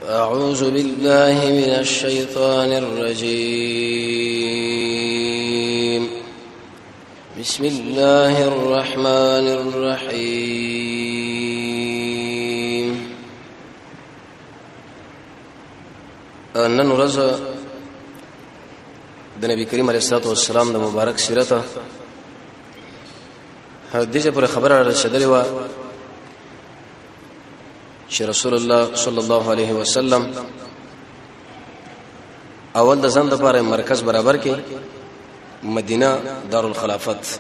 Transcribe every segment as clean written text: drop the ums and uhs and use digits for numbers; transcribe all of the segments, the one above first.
أعوذ بالله من الشيطان الرجيم. بسم الله الرحمن الرحيم. نن ورځ د نبی کریم علیه الصلاه والسلام د مبارک سیرت حدیث پر خبره رسیدلې و چې رسول الله صلی الله علیه وسلم اول د ځان لپاره مرکز برابر کې مدینه دارالخلافت،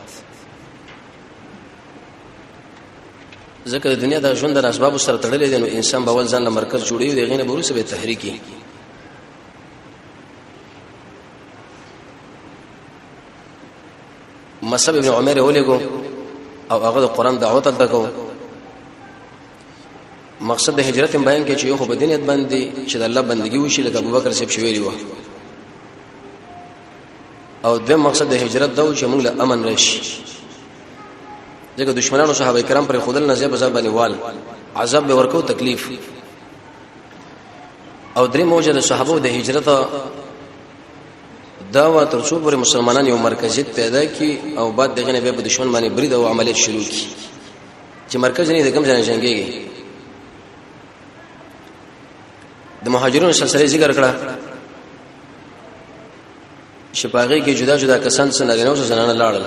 ځکه د دنیا د ژوند د اسباب سره تړلې دي، نو انسان به ول ځان له مرکز جوړي دی، غینه بروسه به تحریکی. مصعب ابن عمر ولګو او هغه د قران دعوت تکو. مقصد د هجرت بیان کې چې یو خو بدنیت باندې چې د الله بندگی وشي، لکه ابوبکر صاحب شویلی و، او د مقصد د هجرت دا چې موږ له امن راشي، ځکه دشمنانو صحابه کرام پر خودل نه زیب باندې وال عذاب به ورکو تکلیف، او درې موجه د صحابه د هجرت دا و تر څو پر مسلمانان یو مرکزیت پیدا کی، او بعد دغه نه به دشمن باندې برید او عملیات شروع کی چې مرکز نه د کوم ځای جنگيږي. د مهاجرونو سلسله ذکر کړه، شپاغي کې جدا جدا کسان څنګه نو زنانه لاړل.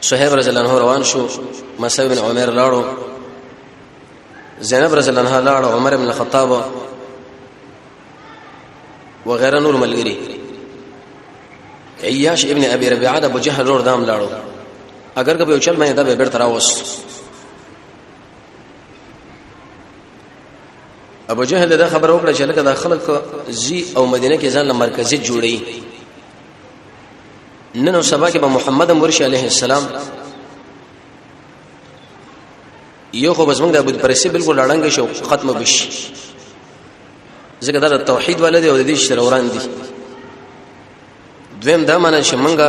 صہیب رضی الله عنه روان شو، مصعب بن عمر لاړو، زینب رضی الله عنها لاړو، عمر بن الخطاب وغيرها نور ملګری، عیاش ابن ابي ربيعه ابو جهل نور دام لاړو. اگر کبه یو چل مې دا به بیرته راوس. ابو جهل دا خبر وکړه چې لکه دا خلک زی او مدینه کې ځان له مرکزي جوړي، نن او سبا کې به محمد مرشد علیه السلام یو خو بس موږ د ابو پرسی بالکل اړنګ شو ختم بشي، ځکه دا د توحید ولدي او د دې شروران دي. دویم دا معنی چې موږ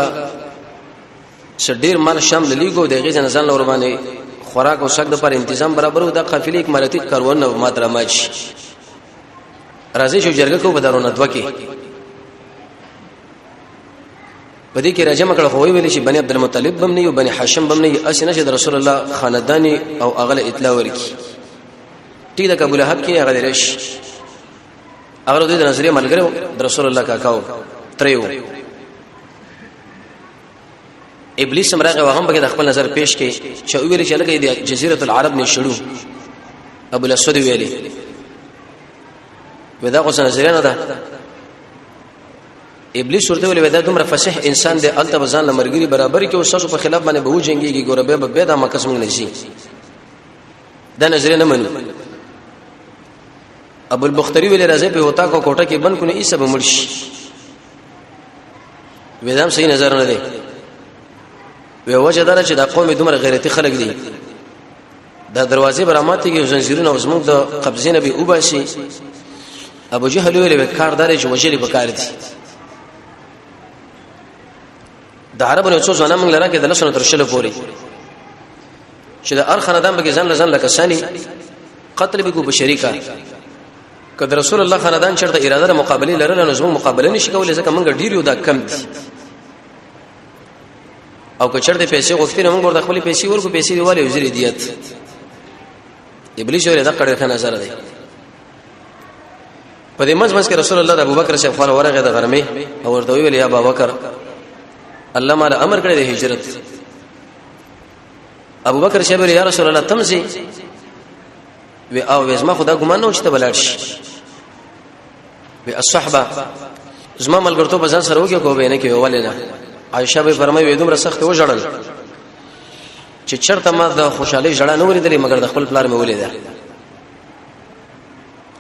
شډیر مال شامل لیګو د غیزن ځان لور باندې خوراک او شک د پر تنظیم برابر د قافلې اکمالاتي کارونه ماتره ماچ راځي چې جرګه کو بدرونه دوکي پدې کې راځم کړه خو ویل شي بني عبد المطلب بم نه یو بني هاشم بم نه اسنه چې رسول الله خاندانی او اغله اطلاع ورکی. ټیک د ابو لهب کې هغه درش هغه د نظریه ملګری رسول الله کاکاو تریو ابلیس مرغه وهم به د خپل نظر پیش کې چې ویل چې لکه د جزیره العرب نه شړو. ابو الاسود ویلي ودا خو نظریه نه ده، ابلیس ورته ویل ودا دومره فصیح انسان دی الته بزان لمرګری برابر کې او ساسو په خلاف باندې به وجنګيږي، ګوره به دا مکس موږ نشي دا نظریه نه منو. ابو البختری ویل راځي په وتا کو کوټه کې بند کو نه ایسه به مرشي، ودام صحیح نظر نه دی. وی وجه دار چې دا قوم دومره غیرتی خلک دي، دا دروازې براماتي کې زنجیرونه او زموږ د قبضینه به وباسي. ابو جهل ویل کار دار چې وجلی بکار دي. د عربونو څو ځوانان موږ لره کې د لسنو تر شله پوري چې د ار خاندان به ځان لزان لکه ثاني قتل به کو بشریکا. کله رسول الله خاندان چرته اراده مقابله لرل نو زموږ مقابله نشي کولای، ځکه موږ ډیر یو دا کم دي، او که چرته پیسې غوښتنه موږ ورته خپل پیسې ورکو، پیسې دیواله وزیر دیت. ابلیس ورته دا کړه خنه نظر دی. په دې مزمس کې رسول الله د ابوبکر څخه خپل ورغه د غرمه او ورته ویل یا ابوبکر الله مال امر کړی د هجرت. ابوبکر شه یا رسول الله تمزي و او وزما خدا ګمان نو چې ته بلار شي به الصحبه زما ملګرتو بزن سره وګه کو به نه کې ولنه. عائشہ به فرمایي دومره سخت و جړل چې چرته ما د خوشحالي جړه نه ولیدلې، مګر د خپل پلار مې ولیده.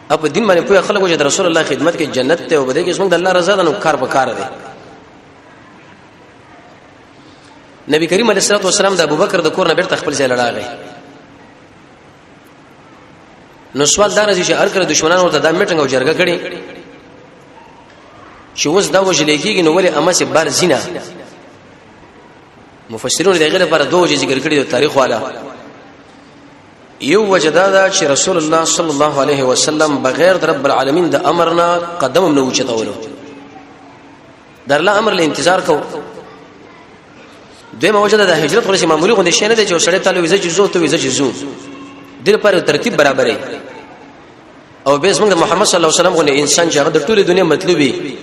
اپ دین باندې په خلکو چې رسول الله خدمت کې جنت ته وبده کې څنګه د الله رضا ده نو کار په کار دی. نبی کریم علیه الصلاه والسلام د ابوبکر د کور نه بیرته خپل ځای لړاغی. نو سوال دار چې هر کله دشمنان ورته د میټنګ او جرګه کړي چې اوس دا وجلې کېږي، نو ولې امسه بار زینا مفسرون دغه لپاره دوه ذکر کړی د تاریخ والا یو وجدادا چې رسول الله صلی الله علیه وسلم بغیر د رب العالمین د امرنا قدم نه اوچتاولو در الله امر له انتظار کو دوی موجوده د هجرت خو معمولی غو نشه نه دي چې سړی تعالی ویزه جزو ته ویزه جزو دل پر ترتیب برابرې او به اسمه محمد صلی الله علیه وسلم غو انسان چې هغه د ټوله دنیا مطلوبي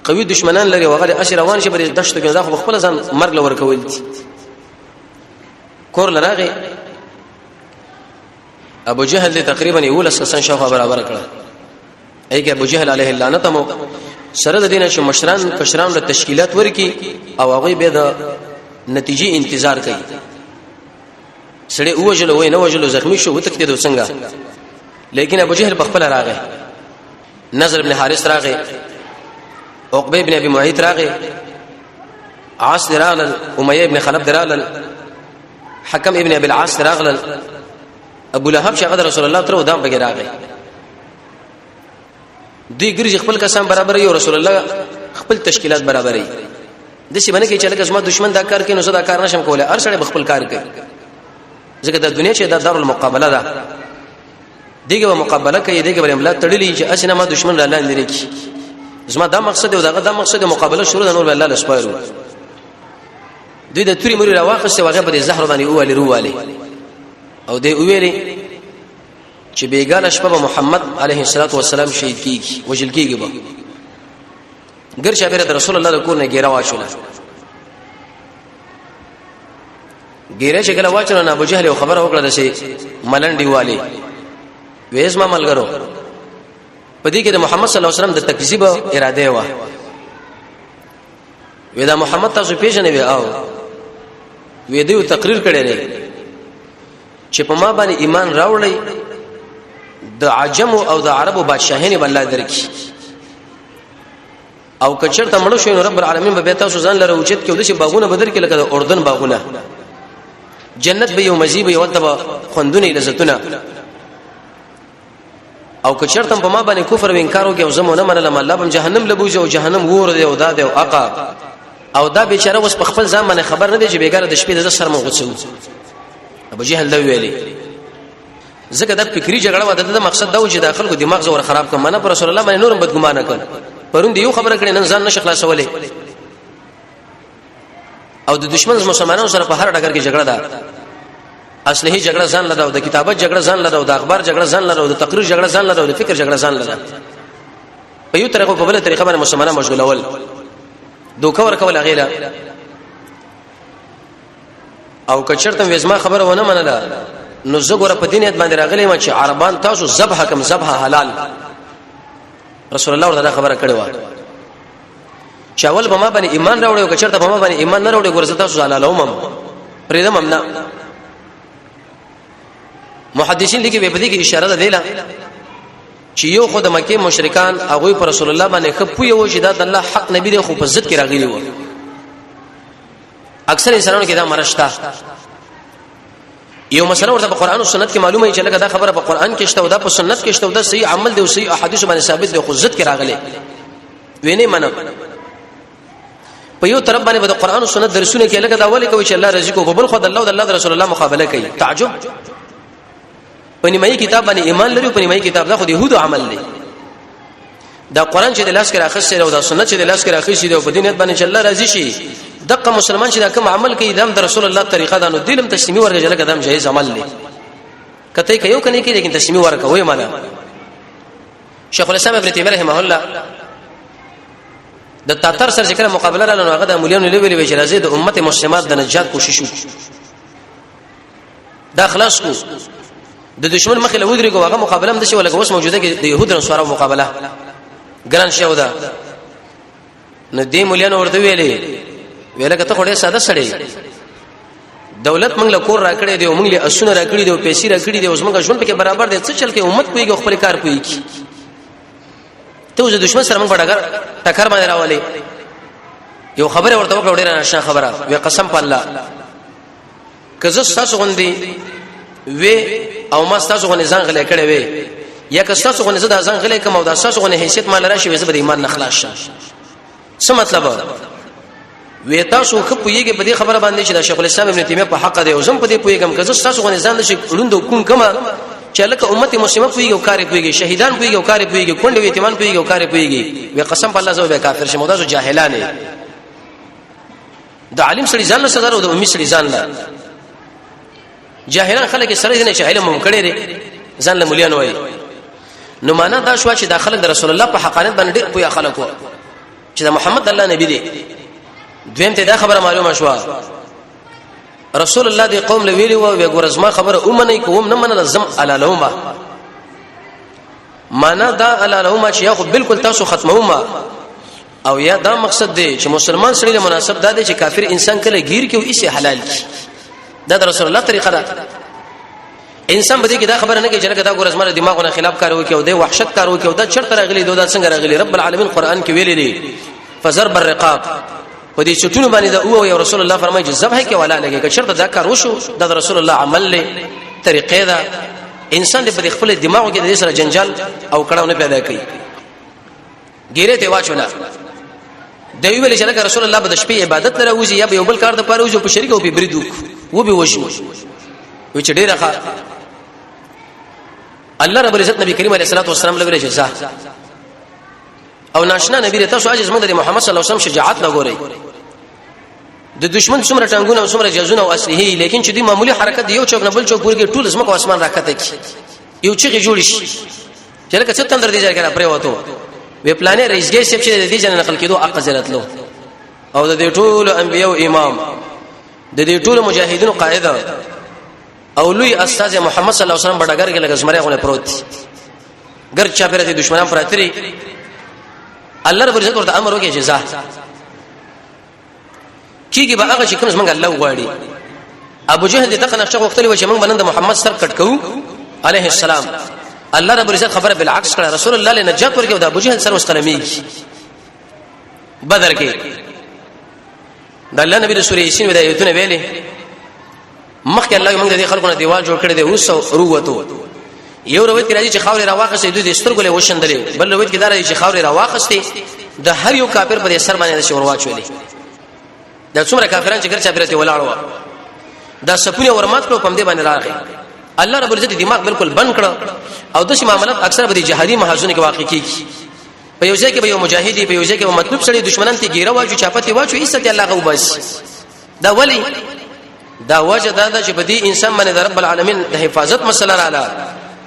قوي دشمنان لري وغه اسی روان شي بر دشت کې دا خو خپل ځان مرګ لور کول کور لراغه ابو جهل تقریبا یو لسن شاوخه برابر کړه ایګه ابو جهل علیه اللعنت مو سره د دینه شو مشران کشران له تشکیلات ورکی او هغه به د نتیجې انتظار کوي سړی اوجل وای نه وجل زخمی شو وتکته د څنګه لیکن ابو جهل بخپل راغه نضر ابن حارث راغه عقبه ابن ابي معيط راغه عاص درال اميه ابن خلف درال حكم ابن ابي العاص درال ابو لهب شغد رسول الله تر ودام بغیر راغه دوی ګرځي خپل کسان برابر یو رسول الله خپل تشکیلات برابر یي د څه باندې کې چې لکه زما دشمن دا کار کوي نو زدا کار نشم کوله هر سړی خپل کار کوي ځکه د دنیا چې د دار المقابله ده دیګه مقابله کوي دیګه بل املا تړلې چې اسنه ما دشمن را لاندې لري زما دا مقصد او دا مقصد مقابله شروع د نور الله لسپایرو دوی د توري مری راوخسته واغه په زهر باندې اوالي رواله او دی ویلي چې بیګانه شپه محمد علیه الصلاۃ والسلام شهید کیږي وجل کیږي به ګر شابره د رسول الله د کور نه ګیره واچوله ګیره چې کله واچوله نه ابو جهل خبره وکړه د شي ملنډي والی وېز ما ملګرو پدې کې د محمد صلی الله علیه وسلم د تکذیب اراده و ودا محمد تاسو پیژنې و او وې دوی تقریر کړي لري چې په ما باندې ایمان راوړی د عجم او د عربو بادشاہین بلل درکې او کچرته مړ شو نو رب العالمین به تاسو ځان لره اوچت کې ودشي باغونه بدر کې لکه د اردن باغونه جنت به یو مزيب یو تبا خوندونه لذتونه او کچرته په ما باندې کفر و انکار وکي او زمونه منلم الله بم جهنم لبوځي او جهنم ور دی او داد او عقاب او دا بیچاره وس په خپل ځان باندې خبر نه دی چې بیګاره د شپې د سر مغوڅو ابو جهل دا ویلي زکه د فکری جګړه و د مقصد دا و چې داخل کو دماغ زور خراب کړه منه پر رسول الله باندې نورم بدګمانه کړ پرون دی یو خبره کړي نن ځان نشه خلاصولې او د دشمن مسلمانانو سره په هر ډګر کې جګړه ده اصلي جګړه ځان لدا او د کتابت جګړه ځان لدا او د اخبار جګړه ځان لدا او د تقریر جګړه ځان لدا او د فکر جګړه ځان لدا په یو طریقو په بل طریقه باندې مسلمانان مشغول اول دوکه ورکول غیلا او کچرته وېزما خبره ونه منله نو زګوره په دینیت باندې راغلی ما چې عربان تاسو ذبح کم ذبح حلال رسول الله ورته خبره کړې و چې اول به ما باندې ایمان راوړیو کچرته به ما باندې ایمان نه راوړی ګورځه تاسو حلال اومم پرېدم امنا محدثین لیکي په دې کې اشاره ده دیلا چې یو خود مکه مشرکان هغه پر رسول الله باندې خپو یو چې دا د الله حق نبی دی خو په ضد کې راغلی و اکثر انسانانو کې دا مرشته یو مسله ورته په قران او سنت کې معلومه چې لکه دا خبره په قران کې شته او دا په سنت کې شته او دا صحیح عمل دی او صحیح احادیث باندې ثابت دی خو ضد کې راغلی ویني منه په یو طرف باندې د قران او سنت درسونه کې لکه دا ولي کوي چې الله رزق او بل خد الله او الله رسول الله مقابله کوي تعجب پنیمای کتاب باندې ایمان لري پنیمای کتاب دا خو د يهودو عمل دی دا قران چې د لاس کې راخصه او دا سنت چې د لاس کې راخصه دی او په دینت باندې چې الله راضي شي دغه مسلمان چې دا کوم عمل کوي د رسول الله طریقه دا نو دلم تسلیمي ورغه لکه دم جایز عمل دی کته کوي کني کوي لیکن تسلیمي ورکه وای معنا شیخ الاسلام ابن تیمیه رحمه الله د تاتر سره ذکر مقابله را نو هغه د مليون لوي وی چې راځي د امت مسلمات د نجات کوشش وکړي دا خلاص کو د دشمن مخې له ودرې کو هغه مقابله هم د شي ولګه اوس موجوده کې د يهود رسول مقابله ګران شو ده نو دې مليان ورته ویلې کته خو ډېر ساده سړی دولت موږ له کور راکړې دی او موږ له اسونه راکړې دی او پیسې راکړې دی اوس موږ ژوند پکې برابر دي څه چل کې امت کوي خپل کار کوي ته د دشمن سره موږ بڑا ټکر باندې راولې یو خبره ورته وکړه ډېر نشه خبره وی قسم په الله کزه تاسو غوندي وی او ما تاسو غو نظام غلې کړې وي یا که تاسو غو نظام ځان غلې کوم او تاسو غو حیثیت مال راشي وي زبر ایمان نخلاص شه څه مطلب وې تاسو خو پوېږئ په دې خبره باندې چې د شیخ الاسلام ابن تیمیه په حق دی او زم په دې پوېږم که زه تاسو غو ځان نشي وړاندو کوم کما چې لکه امت مسلمه پوېږي او کار پوېږي شهیدان پوېږي او کار پوېږي کونډې یتیمان پوېږي او کار پوېږي وې قسم په الله زو به کافر شمو دا جاهلانه د عالم سړي ځان له صدر او د امي سړي ځان له جاهلان خلک سره نه چې علم هم کړي لري ځان له مليان وای نو معنا دا شو چې د خلک د رسول الله په حقانيت باندې ډېر پویا خلک وو چې د محمد الله نبی دی دویم ته دا خبره معلومه شو رسول الله دی قوم له ویلی او ګورزما خبره اومنه کوم نه منل زم علالهما معنا دا علالهما چې یو بالکل تاسو ختموما او یا دا مقصد دی چې مسلمان سره مناسب دا دی چې کافر انسان کله گیر کې او ایسه حلال کی دا د رسول الله طریقه ده انسان بده کې دا خبره نه کوي چې دا ګورزما دماغونه خلاف کار وکي او د وحشت کار وکي او دا چرته راغلي دوه څنګه راغلي رب العالمین قران کې ویلي دی فضرب الرقاب په دې چټونو باندې دا او رسول الله فرمایي چې ذبح کې ولا لګي که چرته دا کار وشو دا رسول الله عمل له طریقې دا انسان دې په خپل دماغ کې د سره جنجال او کړهونه پیدا کوي ګیره ته واچولا دوی ویل چې رسول الله د شپې عبادت لره وځي یا به یو بل کار د پاره وځي په شریک او په بریدو و به وشو و چې ډیره ښه الله رب العزت نبی کریم علیه الصلاه والسلام له جزاء او ناشنا نبی ته سو عجز محمد صلی الله علیه وسلم شجاعت نه ګوري د دشمن څومره ټنګونه او څومره جزونه او اسلحه لیکن چې دی معمولی حرکت یو چوک نه بل چوک پورګي ټول اسمه کو اسمان راکته کی یو چې جوړ شي چې لکه څه تندر دی ځای کرا پرې وته وی پلانې رئیسګي سپ چې د دې جن نقل کېدو اق زرتلو او د دې ټول انبيو امام د دې ټول مجاهدینو قائد او لوی استاد محمد صلی الله علیه وسلم بډاګر کې لګ زمره غونه پروت ګر چا پیره دي دشمنان پراتري الله رب عزت ورته امر وکي جزاء کیږي به هغه چې کوم څنګه الله غواړي ابو جهل دغه نقشه وختلی و چې موږ بنند محمد سر کټ کوو عليه السلام الله رب عزت خبره بالعکس کړه رسول الله له نجات ورکو د ابو جهل سر وسقلمي بدر کې د الله نبی رسول یې سین ودایتونه ویلي مخکې الله موږ د خلکو نه دیوال جوړ کړی دی اوس وروته یو روایت کې راځي چې خاورې راواخستې دوی د سترګو له وشندلې بل روایت کې دا راځي چې خاورې راواخستې د هر یو کافر په سر باندې شور واچولې دا څومره کافرانو چې ګرځا پیرته ولاړو دا سپونه ورمات کړو پم دې باندې راغی الله رب العزت دماغ بالکل بند کړ او د شي معاملات اکثر په جهادي محاذونو کې واقع کیږي په یو ځای کې به یو مجاهدي په یو ځای کې به مطلوب سړي دشمنان ته ګیره واچو چاپتی واچو ایست الله غو بس دا ولی دا وجه دا چې په دې انسان باندې رب العالمین د حفاظت مسله رااله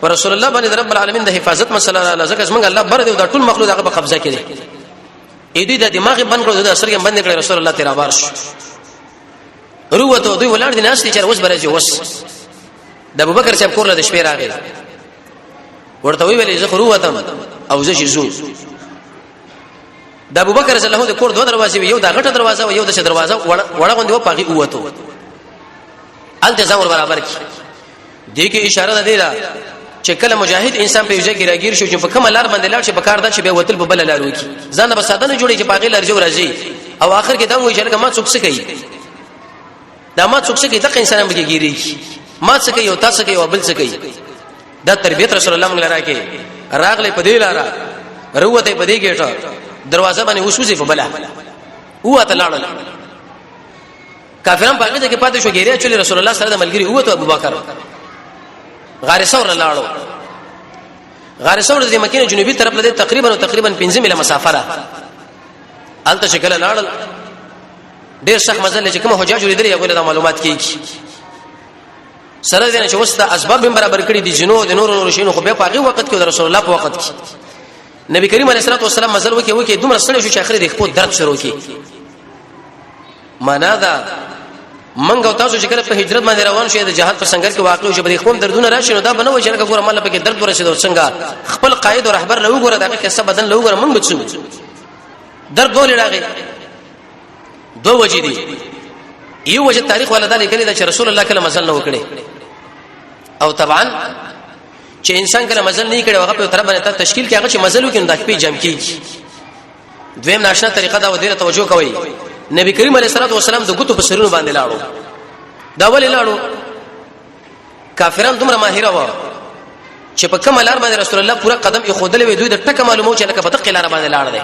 ورسول الله باندې رب العالمین د حفاظت مسله رااله ځکه څنګه الله بر دې دا ټول مخلوق هغه په قبضه کړي اې دې د دماغ بند کړو د اثر کې بند کړی رسول الله تیرا بار شو وروته دوی ولر دي ناس چې اوس برځي اوس د ابوبکر صاحب کور له شپې راغی ورته ویلې زه وروته او زه شزو د ابوبکر صلی الله علیه کور دوه دروازې یو د غټه دروازه او یو د ش دروازه وړه غوندې و پاغي وته التزام برابر کی دې کې اشاره ده دیره چې کله مجاهد انسان په یوځای کې راګیر شو چې په کومه لار باندې لاړ شي په کار ده چې به وتل په بل لار وکی ځان به ساده نه جوړي چې باغی لار جو راځي او اخر کې دا وایي چې ما څوک څه کوي دا ما څوک څه کوي دا انسان به کېږي ما څه کوي او تاسو کوي او بل څه کوي دا تربیت رسول الله موږ لرا کې راغله په دې لار وروته په دې ګټه دروازه باندې وسوسه په بلا وته لاړل کافرانو باندې کې پاتې شو ګیره چې رسول الله صلی الله علیه وسلم ملګری وته ابوبکر غار ثور لاړو غار ثور د مکینه جنوبي طرف له تقریبا 15 میله مسافه ده الته شکل لاړل ډیر سخت مزل چې کوم حجاج لري یو له معلومات کیږي سره دې چې وسته اسباب هم برابر کړی دي جنو د نور شینو خو به پاغي وخت کې رسول الله په وخت کې نبی کریم علیه الصلاه والسلام مزل وکي دومره سره شو چې اخر د خپل درد شروع کی معنا دا منګو تاسو چې کله په هجرت باندې روان شئ د جهاد په څنګه کې واقع شو به خپل دردونه راشي نو دا بنو چې ګوره مال په کې درد ورسېدو څنګه خپل قائد او رهبر له وګوره دغه قصه بدن له وګوره موږ بچو درد ولې راغی دوه وجې دي یو وجه تاریخ ولا د لیکلي چې رسول الله کله مزل نه وکړي او طبعا چې انسان کله مزل نه کړي هغه په طرف باندې تشکیل کې هغه چې مزل وکړي د خپل جمع کیږي دویم ناشنا طریقه دا ودیره توجه کوي نبی کریم علیه الصلاه والسلام د ګوتو په سرونو باندې لاړو دا ولې لاړو کافرانو دومره ماهر و چې په کومه لار باندې رسول الله پورا قدم یې خودلې وي دوی د ټکه معلومو چې لکه په دقه لار باندې لاړ دی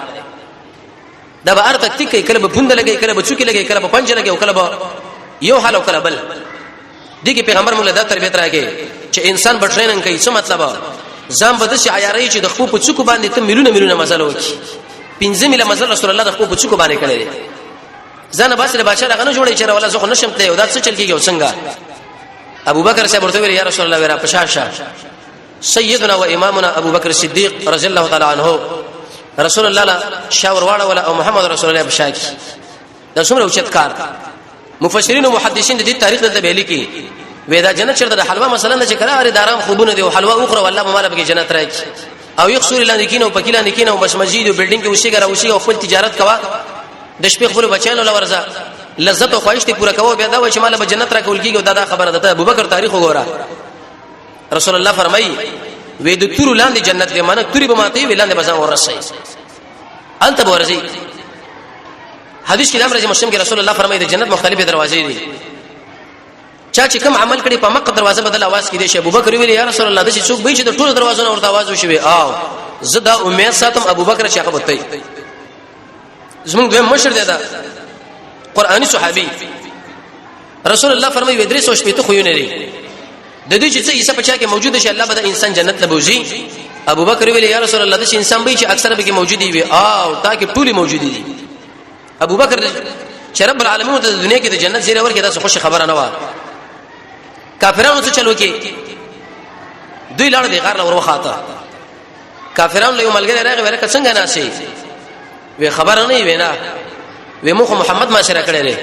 دا به ارته تک کله به پوند لګي کله به چوکي لګي کله به پنج لګي او کله به یو حال او کله بل دغه پیغمبر موږ له دا تربیت راکې چې انسان به ټریننګ کوي څه مطلب ځم بده شي عیاري چې د خپل په چوکو باندې ته مليونه مسله وکي 15 مله مسله رسول الله د خپل په چوکو باندې کړی ځنه باسره بادشاہ راغنه جوړی چې ولا زه نشم ته یو دا څه چل کیږي څنګه ابو بکر صاحب ورته ویل یا رسول الله ورا پشاشه سيدنا وامامنا ابو بکر صدیق رضی الله تعالی عنہ رسول الله لا شاور واړه ولا او محمد رسول الله بشاکی دا څومره اوچت کار مفسرین او محدثین د دې تاریخ ته ویلي کې ودا جنت چرته د حلوا مثلا نه چې کړه اره دارام خوبونه دی او حلوا اخرى والله مال به جنت راځي او یخسر الله نکینه او پکیلا نکینه او بس مسجد او بلډینګ کې اوسې ګره اوسې او خپل تجارت کوا د شپې خپل بچانو لورزه لذت او خواهش ته پورا کوو بیا دا و چې مال به جنت راکول کیږي دا خبره ده ابو بکر تاریخ وګوره رسول الله فرمایي وې د تور لاندې جنت به معنی توري به ماته وی لاندې بزان ورسي انت بورزي حدیث کې د امر مسلم کې رسول الله فرمایي د جنت مختلفه دروازې دي چا چې کوم عمل کړي په مکه دروازه بدل आवाज کې دي ابو بکر ویل یا رسول الله د څوک به چې د ټول دروازو نه ورته आवाज وشي او زدا امید ساتم ابو بکر چې هغه وته زموږ د مشر دی دا قرآنی صحابي رسول الله فرمایي ودري سو شپته خو یې نه لري د دې چې عیسی په چا کې موجود شي الله به انسان جنت لبوزي ابو بکر ویل یا رسول الله د انسان به چې اکثر به کې موجودي وي او تاکي ټولي موجودي دي ابو بکر چې رب العالمین د دنیا کې د جنت زیره ورکړي دا خوش خبره نه و کافرانو څه چلو کې دوی لاړ دي غار له ورخاته کافرانو له ملګری راغی ورکه څنګه ناشي وی خبر نه وینا وی مخ محمد ما سره کړی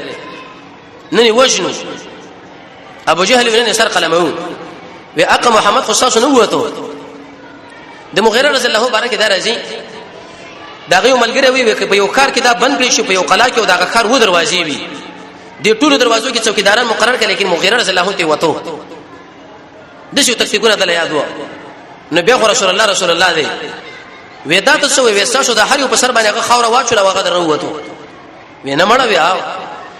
نه وښنو ابو جهل ورنه سر قلمو وی اق محمد خصاص نو وته د مغیره رضی الله بارک دا راځي دا غو ملګری وی په یو کار کې دا بند کړی شو په یو قلا کې دا کار و دروازې وی د ټولو دروازو کې څوکیداران مقرر کړي لیکن مغیره رضی الله ته وته د شو تفسیرونه د یاد و نبی رسول الله دی ودا ته سو وېستا شو د هر یو په سر باندې هغه خوره واچول هغه دروته وینه مړ بیا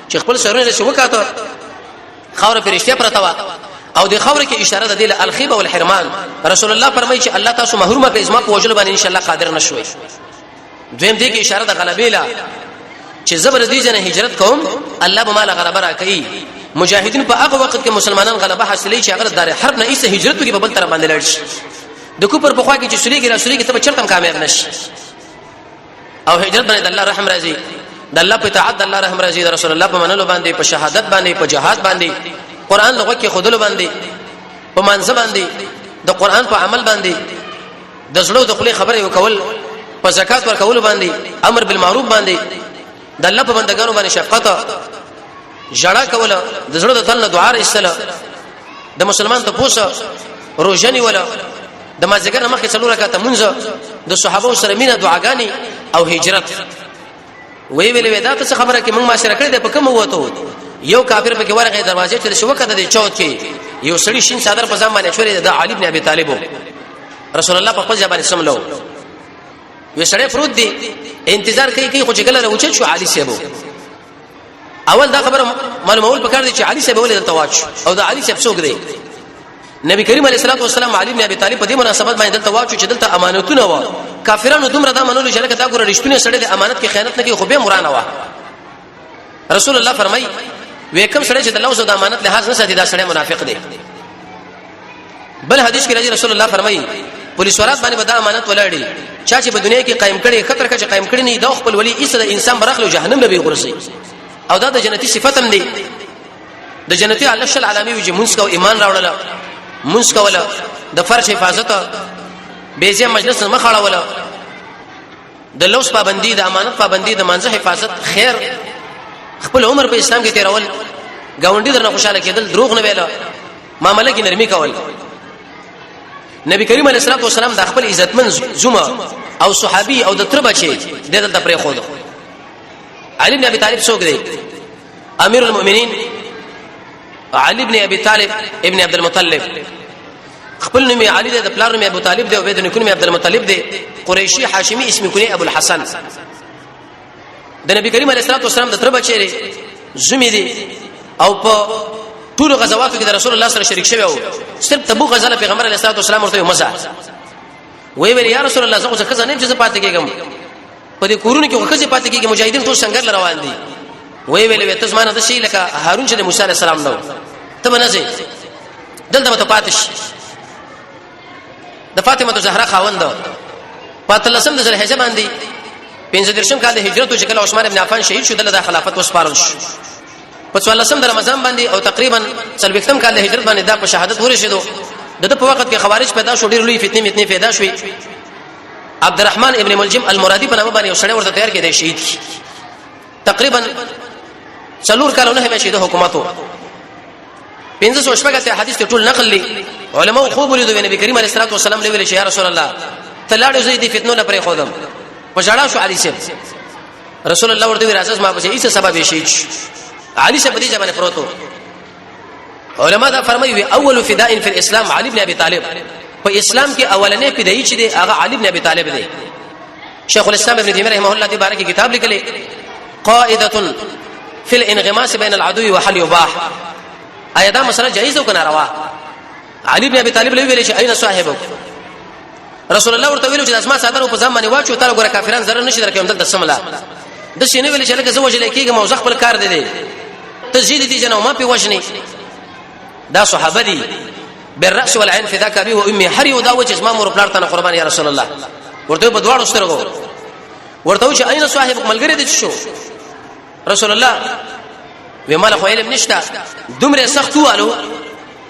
چې خپل سرونه شو وکاته خوره فرشته پرتا وا او د خوره کې اشاره ده د الخيبه والحرمان رسول الله فرمایي چې الله تاسو محرومه کې ازما په وجل باندې ان شاء الله قادر نشوي دویم دې کې اشاره ده غلبې لا چې زبر دې جن هجرت کوم الله به مال غلبه را کوي مجاهدین په هغه وخت کې مسلمانان غلبه حاصلې چې هغه دار حرب نه ایسه هجرت کې په بل طرف باندې لړ شي د کوپر په خوا کې چې سوري کې رسولي کې ته چرته کامیاب نشي او هجرت باندې الله رحم راځي د الله په اطاعت الله رحم راځي د رسول الله په منلو باندې په شهادت باندې په جهاد باندې قران لغه کې خودلو باندې په منځ باندې د قران په عمل باندې د زړه د خپل خبره وکول په زکات ورکول باندې امر بالمعروف باندې د الله په بندګانو باندې شفقت جړه کول د زړه د تل دعا رسله د مسلمان ته پوسه روزنی ولا د مازیګر مخکې څلور رکعاته مونږ د صحابه سره مینه دعاګانی او هجرت وی ویلې ودا ته خبره کې موږ معاشره کړې ده په کوم وته یو کافر په کې ورغه دروازې ته شو کده د چوت کې یو سړی شین صدر په ځم باندې چورې د علي بن ابي طالب رسول الله په خپل ځبان سملو وی سړی پروت دی انتظار کوي خو چې کله راوچت شو علي سیبو اول دا خبره معلومول پکار دي چې علي سیبو ولې دلته واچ او دا علي سیب څوک دی نبی کریم علیه الصلاه والسلام علي بن ابي طالب په دې مناسبت باندې دلته واچو چې دلته امانتونه و کافرانو دومره دا منلو چې لکه دا ګوره رښتونه سړی د امانت کې خیانت نه کوي خو به مرانه و رسول الله فرمای وکم سړی چې د الله د امانت لحاظ نه ساتي دا سړی منافق دی بل حدیث کې راځي رسول الله فرمای پولیس ورات باندې دا امانت ولاړی چا چې په دنیا کې قائم کړي خطر کې قائم کړي نه دا خپل ولی ایسه د انسان برخلو جهنم نه به غورځي او دا د جنتی صفاتم دی د جنتی الله شل علامه وي مونږ کو ایمان راوړل مونږ کوله د فرش حفاظت بیزه مجلس نه مخاړه د لوس پابندي د امانت پابندي د منځه حفاظت خیر خپل عمر په اسلام کې تیرول گاونډي درنه خوشاله کېدل دروغ نه ویل معاملې کې نرمي کول نبی کریم علیه الصلاه والسلام د خپل عزتمن زما او صحابي او د تر بچي د دلته پرې خو علي بن ابي طالب څوک دی امیر المؤمنین علي بن ابي طالب ابن عبد المطلب خپل نوم علي د پلار نوم ابو طالب دی او د نکونم عبد المطلب دی قريشي هاشمي اسم کني ابو الحسن د نبی کریم علیه الصلاه والسلام د تر بچی زمي دي او په ټول غزواتو کې د رسول الله سره شریک شوی او صرف تبوک غزا پیغمبر علیه الصلاه والسلام ورته مزه وی ویل یا رسول الله زه څه نه چې پاتې کېږم په دې کورونو کې وخت پاتې کېږي مجاهدین ټول څنګه روان دي وی ویلې ته زمانه د شي لکه هارون چې موسی عليه السلام نو ته منځي دلته ته پاتش د فاطمه زهرا خاوند پاتلسم د ذل حجه باندې 15 کال د هجرت او شکل عثمان ابن عفان شهید شو د خلافت وسپارل شو په 14 د رمضان باندې او تقریبا 40 کال د هجرت باندې دا په شهادت ورسېدو دغه په وخت کې خوارج پیدا شو ډیر لوی فتنه پیدا شوې عبدالرحمن ابن ملجم المرادی په نامه باندې وسړی ورته تیار کړي شهید تقریبا څلور کالونه به شهید حکومتو 15 شپږه حدیث ټول نقل لي علماء خوب ولیدو نبی کریم علیه الصلاه والسلام له ویل شي یا رسول الله تلاړو زید فتنو نه پرې خودم په جړا شو علي سیب رسول الله ورته راځه ما په هیڅ سبب شي علي سیب دې ځبانه پروتو علماء دا فرمایي اول فداء فی الاسلام علي بن ابي طالب په اسلام کې اولنې فدایي چې دی هغه علي بن ابي طالب دی شیخ الاسلام ابن تیمیه رحمه الله دی بارک کتاب لیکلی قاعده فی الانغماس بین العدو وحل يباح ايدا مسله جائز او کنه روا علي بن ابي طالب له ویل شي اين صاحبک رسول الله ورته ویل چې اسما صدر په ځم باندې واچو تر ګره کافرانو زره نشي درکې هم د سملا د شینه ویل چې لکه زه وجل کېږم او خپل کار دی تزيد دي جنو ما په وجني دا صحابه دي بالراس والعين فداك ابي وامي هر یو دا وجه اسما مور پلارتنه قربان یا رسول الله ورته په دواړو سترګو ورته چې اين صاحبک ملګری دي شو رسول الله ومال خو علم نشتا دومره سخت والو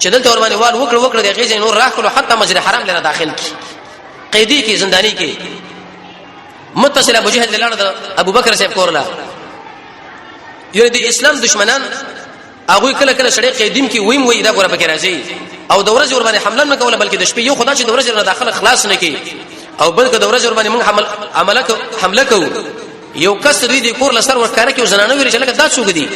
چې دلته ور باندې وال وکړه د غیزه نور راخلو حتی مسجد حرام لره داخل کی قیدی کی زندانی کی متصل ابو جهل دلاره ابو بکر صاحب کورلا یره د اسلام دشمنان هغه کله کله شړې قیدیم کی ویم وې دا ګوره پکې راځي او د ورځ ور باندې حمله نه کوله بلکې د شپې یو خدای چې د ورځ نه داخله خلاص نه کی او بلکې د ورځ ور باندې موږ حمله کوو یو کس دوی د کور لسر ورکاره کې زنانه ویل چې لکه دا څوک دي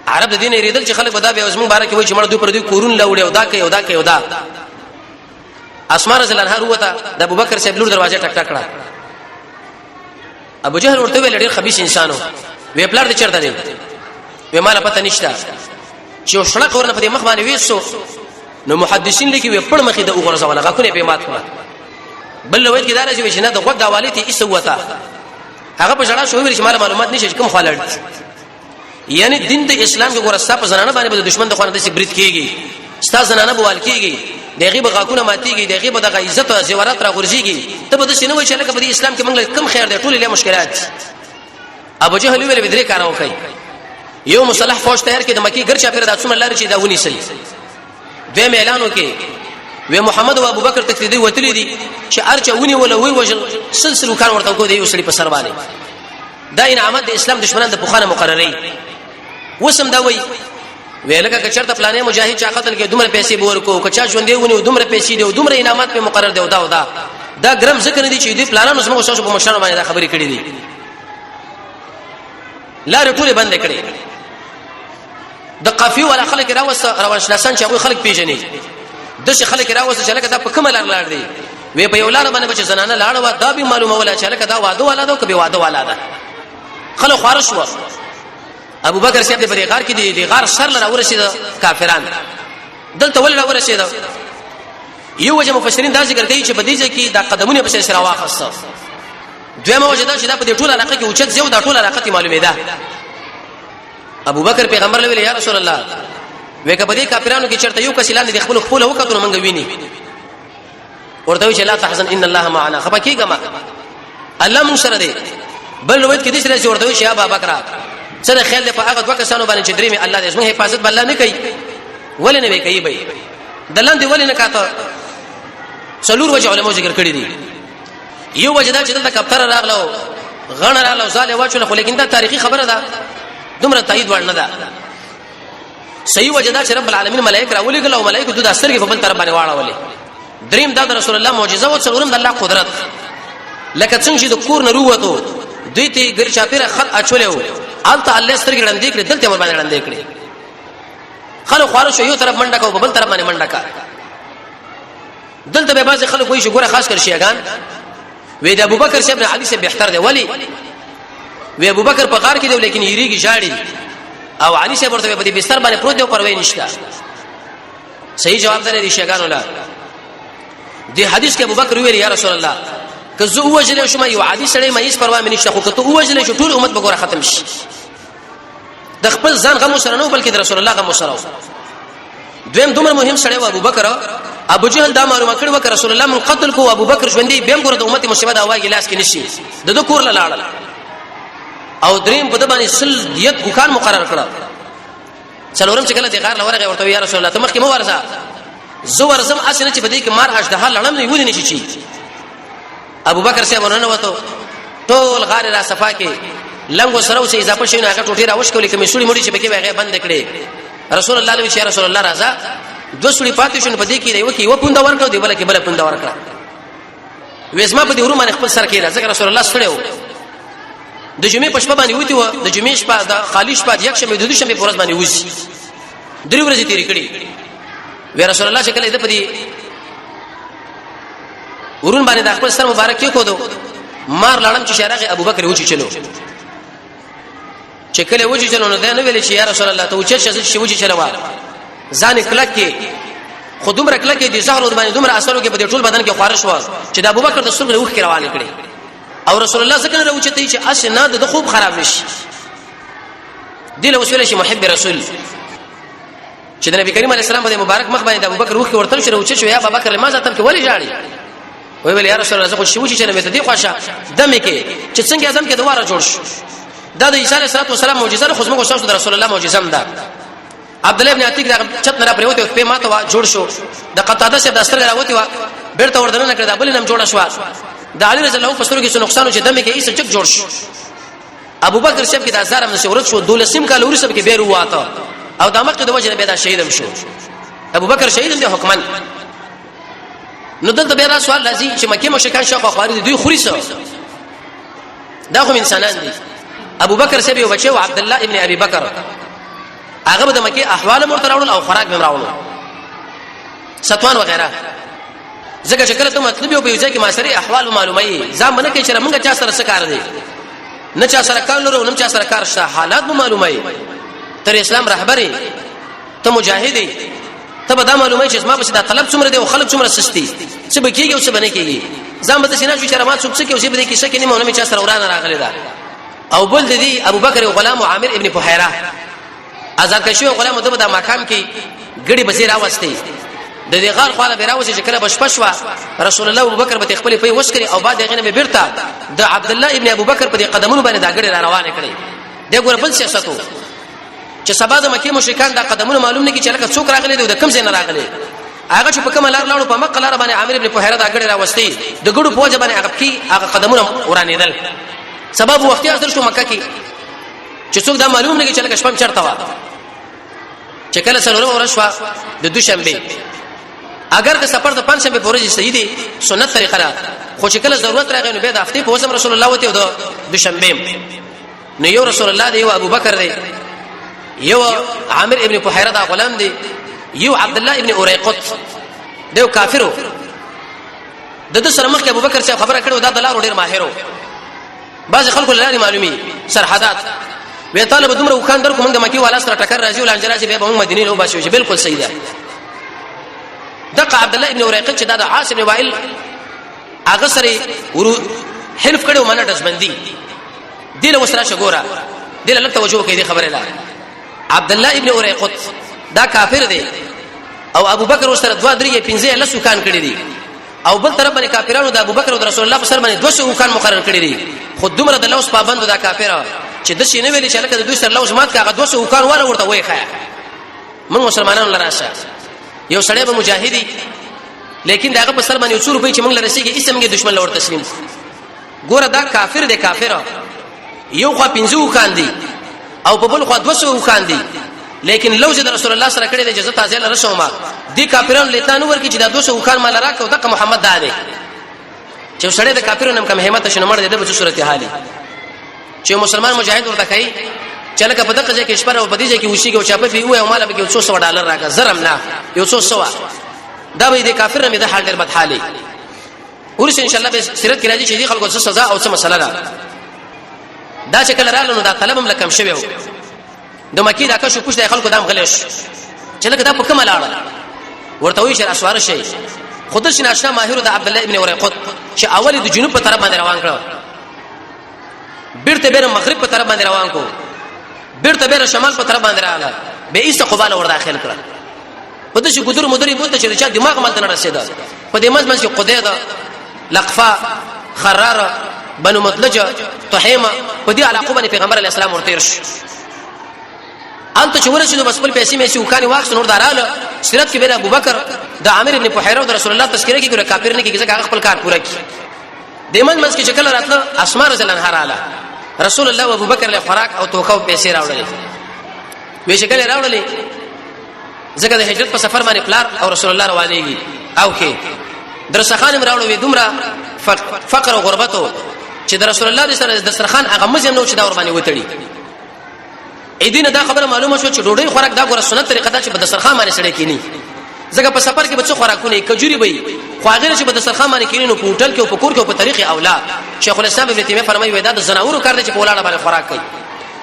عرب د دین ریدل چې خلک ودا به اوسمن بارکه وای چې مړ دوی پر دوی کورون لوړ او دا کوي او دا کوي او دا اسماء رضی الله عنها وته د ابوبکر صاحب لور دروازه ټک ټک کړه ابو جهل ورته ویل ډیر خبيث انسانو وی پلار دې چرته دی وی مال پته نشته چې وشړه کورنه په دې مخ باندې وېسو نو محدثین لیکي وی پړ مخې د وګورځه ولا غکونه په مات کړه بل وایي کې دا راځي چې نه د وګ غوالتي ایسه وته هغه په جړه شو ویل چې مال معلومات نشي کوم خالد یعنی دین د اسلام کې ګورستا په زنانه باندې د دشمن د خوانه د سګریټ کیږي ستا زنانه بوال کیږي دغه بغاکونه ماتيږي دغه به د عزت او زیورات را غورځيږي ته به د سینې وای چې لکه په اسلام کې موږ کم خیر دی ټول له مشکلات ابو جهل ویل بدري کارو کوي یو مصالح فوج تیار کړي د مکی ګرچا پر د څومره لار چې دا ونی سي دوی اعلان وکړي و محمد او ابو بکر تکلیدي وتلی دي چې ارچا ونی ولا وی وجل سلسله کار ورته کو دی وسړي په سر باندې دا انعامات د اسلام دشمنان د پوخانه مقرري وسم دا وی ویلکه کچرته پلانې مجاهد چا قتل کې دومره پیسې به ورکو کچا ژوندې ونی دومره پیسې دی دومره انعامات په مقرر دی دا ګرم ذکر دي چې دې پلانونو سمو شاو په مشر باندې دا خبرې کړې دي لار ټوله بند کړې د قافیه ولا خلک روانشناسان چې هغه خلک پیژني دغه خلک راوځي چې لکه دا په کومه لار دی وی په یو لار باندې چې زنانه لاړ و دا به معلومه ولا چې لکه دا واده والا ده او کبي واده والا ده خلک خارش و ابو بکر صاحب په غار کې دی غار سر لره ورسید کافران دلته ول لره ورسید یو وجه مفسرین دا ذکر کوي چې په دې ځای کې دا قدمونه په سر واخصه دویمه وجه دا چې دا په دې ټوله علاقه کې اوچت زیو دا ټوله علاقه معلومه ده ابو بکر پیغمبر له یا رسول الله وکه په دې کافرانو کې چرته یو کس لاندې خپل خپل وکړو مونږ ویني ورته وی چې لا تحزن ان الله معنا خپکیګه ما الله مون سره دی بل روایت کې دې سره ورته وی چې ابو بکر سره خیال دې په هغه دوه کسانو باندې چې درې می الله دې زموږ حفاظت بل نه کوي ولې نه کوي به دلان دی ولې نه کاته څلور وجه علماء ذکر کړی دي یو وجه دا چې د کپتر راغلو غن راغلو زاله واچو خو لیکن دا تاریخي خبره ده دومره تایید ور نه ده صحیح وجه دا چې رب العالمین ملائکه راولي ګلو ملائکه د اثر کې په بل طرف باندې واړولې دریم دا د رسول الله معجزه او څلورم د الله قدرت لکه څنګه چې د کور نه وروته دوی ته ګر چاپیره خط اچولیو الته الله سترګې وړاندې کړې دلته ور باندې وړاندې کړې خلک خوارو شو یو طرف منډه کو په بل طرف باندې منډه کا دلته به بعض خلک وایي چې ګوره خاص کر شيغان وې د ابوبکر صاحب علي سے بهتر دی ولی وې ابوبکر په غار کې دی لیکن یریږي جاړي او علي صاحب ورته په دې بستر باندې پروت دی او پروي نشته صحیح جواب درې دي شيغان ولا دې حدیث کې ابوبکر ویل یا رسول الله که زه وجلې شم یو عادي سړی مې هیڅ پروا مې نشته خو که ته وجلې شو ټول امت به ګوره ختم شي د خپل ځان غو سره نه بلکې د رسول الله غو سره دویم دومره مهم سړی و ابو بکر ابو جهل دا معلومه کړو چې رسول الله من قتل کو ابو بکر ژوندې بیم ګوره د امت مصیبت اواګي لاس کې نشي د دو کور لاړل او دریم په د باندې سل دیت وکړ مقرر کړ څلورم چې کله د غار لورغه ورته یا رسول الله ته مخکې مو ورزه زو ورزم اسنه چې بده کې مار اجدها لړم نه ودی نشي چی ابو بکر صاحب ورننه وته ټول غار را صفا کې لنګو سره چې اضافه شي نه هغه ټوټي را وښکولې کې مشوري مړي چې بګي هغه بند کړي رسول الله علیه و رسول الله راځه دو سړي پاتې شون په دې کې دی وکي و پوند ورکړو دی بل کې بل پوند ورکړه وېسما په دې ورو باندې خپل سر کې راځه رسول الله سره د جمعې په شپه باندې وتی و د جمعې شپه د خالی شپه د یک شمه د دوه شمه په ورځ باندې وځي درې ورځې تیرې کړې وې رسول الله شکل دې په دې ورون باندې د خپل سر مبارک کې کو دو مار لاړم چې شارغه ابو بکر وچی چلو چې کله وچی چلو نو دا نه ویل چې یا رسول الله ته وچی چې وچی چلوا ځان کلک کې خودم رکله کې د زهر ور باندې دومره اثرو کې په ټول بدن کې خارش و چې د ابو بکر د سرغه وخ کې روان کړي او رسول الله څنګه راوچته چې اسنه د خوب خراب نشي دله وسوله شي محب رسول چې د نبی کریم علیه السلام په مبارک مخ باندې د ابو بکر وخ کې ورته شو راوچ شو یا ابو بکر لماذا تم کې ولی جاړي وی ویل یا رسول الله زه خو شوچی چې نه مې ته دی خوښه دمه کې چې څنګه اعظم کې دواره جوړ شو دا د عیسی علیه السلام معجزه خو زموږ شاوس د رسول الله معجزه ده عبد الله ابن عتیق دا چت نه پروته په ماته وا جوړ شو د قطاده سے د استر راوتی وا بیرته وردن کړه بل نم جوړ شو د علی رضی الله پسرو کې نقصان چې دمه کې ایسه چک جوړ شو ابو بکر شپ کې د هزار من شهرت شو دولسم کال ورسره کې بیرو واته او د مکه د وجه به دا شهیدم شو ابو بکر شهیدم د حکمن نو دلته به را سوال لازم چې مکه مشکان شاو خواري دوی خوري سو دا خو انسانان دي ابو بکر سبي او بچو عبد الله ابن ابي بکر هغه د مکه احوال مرتراول او خوراک ممراول ستوان وغيرها زګه چې کله ته مطلب یو په ځای کې ما سره احوال معلومي ځم نه کې چې موږ چا سره سکار دي نه چا سره کار لرو نه چا سره کار شته حالات معلومي تر اسلام رهبري ته مجاهدي ته به دا معلومه چې ما په دا طلب څومره دی او خلک څومره سستي څه به کېږي او څه به نه کېږي ځم به سينه چې رحمت څوک څه کې او څه به کې شک نه مونږ چا سره ورانه راغلی دا او بل دی ابو بکر غلام عامر ابن فحيره آزاد کشو غلام د په مقام کې ګړي بصیر اوسته د دې غار خاله بیراوسه چې کله بشپشوا رسول الله ابو بکر به خپل په وښکري او بعد هغه نه به بیرته د عبد الله ابن ابو بکر په قدمونو باندې دا ګړي را روانه کړي د ګور بل سیاستو چې سبا د مکه مشرکان دا قدمونه معلوم نه کی چې لکه څوک راغلي دی د کم ځای نه راغلي هغه چې په کوم لار لاړو په مکه لار باندې عامر ابن فحيره دا ګړي راوستي د ګړو په وجه باندې هغه کی هغه قدمونه ورانیدل سبب وختي اثر شو مکه کې چې څوک دا معلوم نه کی چې لکه شپم چرته و چې کله سره ورشوا د دوشنبه اگر که سفر د پنځشنبه پورې صحیح دي سنت طریقه را خو چې کله ضرورت راغی نو به د هفته په وسم رسول الله وته د دوشنبه نو یو رسول الله دی او ابو بکر دی یو عامر ابن فحيره دا غلام دی یو عبد الله ابن اوريقط دیو کافرو د سره مخ ابو بکر څخه خبره کړو دا د لارو ډیر ماهرو بعض خلکو لاري معلومي سرحدات وی طالب دومره وکاندر کومه مکی والا سره ټکر راځي ولانجراجي به موږ مدینه له باسي بالکل صحیح ده دغه عبد الله ابن اوريقط چې دا عاصم بن وائل هغه سره ورو حلف کړو منه دسبندي دله وسره شګورا دله لته توجه کوي خبره ده عبد الله ابن اوريقط دا کافر دی او ابو بکر ورسره 2 3 15 لسو کان کړی دي او بل طرف باندې کافرانو د ابو بکر او رسول الله سره باندې 200 کان مقرر کړی دي خود دومره د لوس پابند دا کافر چې د شي نه ویل چې لکه د دوی سره لوس مات کاغه 200 کان وره ورته وای خیا من مسلمانانو لراشه یو سړی به مجاهدی لیکن داغه په سر باندې 100 روپۍ چې موږ لرسیږي اسمګه دشمن لور تسلیم ګوره دا کافر دی کافر یو خو 50 کان دي او په بل خو 200 کان دي لیکن لو چې رسول الله سره کړی د اجازه تازه لرسومه دي کافرانو لتانو ورکی چې دا 200 کان مال راکو دغه محمد دا دی چې سړی د کافرونو نم کوم همت شنه مړ دی د صورت حالي چې مسلمان مجاهد ورته کوي چې لکه په دغه ځای کې شپره او په دې ځای کې وشيږي او چاپه وي او مال به کې $100 راکا زرم نه یو 100 دا به د کافر نه د حال ډېر بد حالي ورس ان شاء الله به سیرت کې راځي چې دي خلکو څه سزا او څه مسله ده دا چې کله رااله نو دا طلبم لکم شوی د مکی دا که شو پوښتنه خلکو دام غلیش چې لکه دا په کومه لاړه ورته وی چې اسوار شي خودش ناشنا ماهر د عبد الله ابن اوريقط چې اول د جنوب په طرف باندې روان کړ بیرته بیر مغرب په طرف باندې روان کو بیرته بیر شمال په طرف باندې رااله به ایسته قباله ور داخل کړ په دې چې ګذر مدري بوته چې چا دماغ مالته نه رسیدا په دې مزمن کې قدیده لقفا خراره بنو مدلجه طحیمه په دې علاقه باندې پیغمبر علی السلام ورته رش انت چې ورسېدو بس خپل پیسې مې وکاني واخ نور داراله سیرت کې بین ابو بکر د عامر ابن فحیره او رسول الله تذکرہ کې ګره کافر نه کې ځکه خپل کار پوره کړي دیمن منځ کې شکل راتله اسماء رضی الله عنها رااله رسول الله او ابو بکر له خوراک او توکو پیسې راوړلې وی شکل راوړلې ځکه د هجرت په سفر باندې پلار او رسول الله روانيږي او کې درسخان راوړل وی دومره فقر او غربت چې د رسول الله سره د دسترخوان هغه مزم نو چې دا ور باندې وتړي اېدینه دا خبره معلومه شو چې ډوډۍ خوراک دا ګور سنت طریقه ده چې په دسترخوان باندې سړی کینی ځکه په سفر کې بچو خوراکونه کجوري وي خو هغه چې په دسترخوان باندې کینی نو په هوټل کې او په کور کې او په طریقې اولا شیخ الاسلام ابن تیمیه فرمایي ودا د زناورو کار دی چې په ولاړه باندې خوراک کوي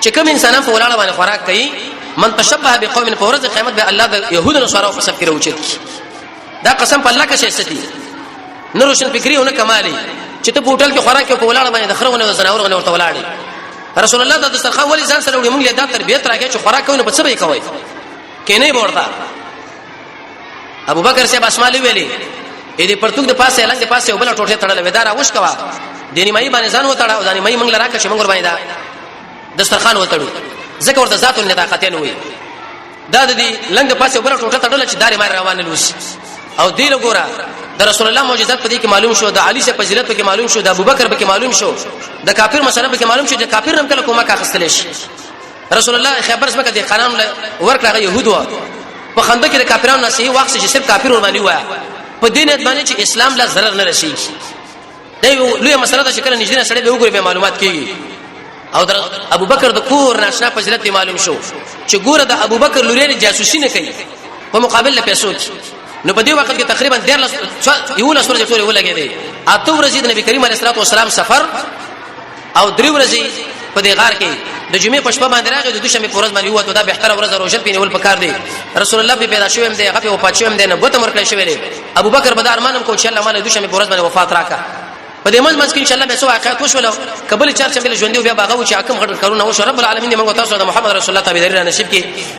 چې کوم انسانان په ولاړه باندې خوراک کوي من تشبه بقوم فورز قیامت به الله د يهود او نصارا په سب کې راوچت دا قسم په الله کې شي ستي نه روشن فکری او نه کمالي چې ته په هوټل کې خوراک کوي په ولاړه باندې د خرونه او زناورو ورته ولاړي رسول الله د دسترخوان ولې ځان سره وړي موږ له دا تربيت راکې چې خوراک کوي نو په څه به کوي کینه ورته ابو بکر سے اسماء ویلي اې دې پرتګ د پاسه لنګ د پاسه وبله ټوټه تړل ودار اوش کوا دیني مې باندې ځان وتاړه ځاني مې موږ لراکه چې موږ ور باندې دا دسترخوان وتړو ځکه ورته ذات النداقت نه وي دا د دې لنګ د پاسه وبله ټوټه تړل چې داري مې روان لوس او دې لګورا د رسول الله معجزات په دې کې معلوم شو د علي سے فضیلت په کې معلوم شو د ابوبکر په کې معلوم شو د کافر مسله په کې معلوم شو چې کافر نم کله کومه کا خستل شي رسول الله خبر سمکه د قانون ورکړه يهودو په خنده کې د کافرانو نه صحیح واخ چې صرف کافر ور باندې وای په دین باندې چې اسلام لا ضرر نه رسي دا لوی مسله ده چې کله نږدې سره به وګوري به معلومات کیږي او د ابوبکر د کور ناشنا فضیلت معلوم شو چې ګوره د ابوبکر لوري جاسوسي نه کوي په مقابل له پیسو نو په دې وخت کې تقریبا 13 یو لسورې ټولې ولګې دي اته ورځې د نبی کریم علیه الصلاه والسلام سفر او 3 ورځې په دې غار کې د جمعې په شپه باندې راغی د دوشنبه په ورځ باندې وته دا به تر ورځ روزه پینې ول پکار دي رسول الله به پیدا شوم دی هغه په وفات شوم دی نه بوته مرکل شوی دی ابو بکر بد ارمانم کو چې الله مال دوشنبه په ورځ باندې وفات راکا په دې منځ کې ان شاء الله به سو واقعات وشول قبل 4 شنبه ژوند دی بیا باغه چې حکم غړ کارونه وشو رب العالمین موږ تاسو د محمد رسول الله تابعداري نصیب کړي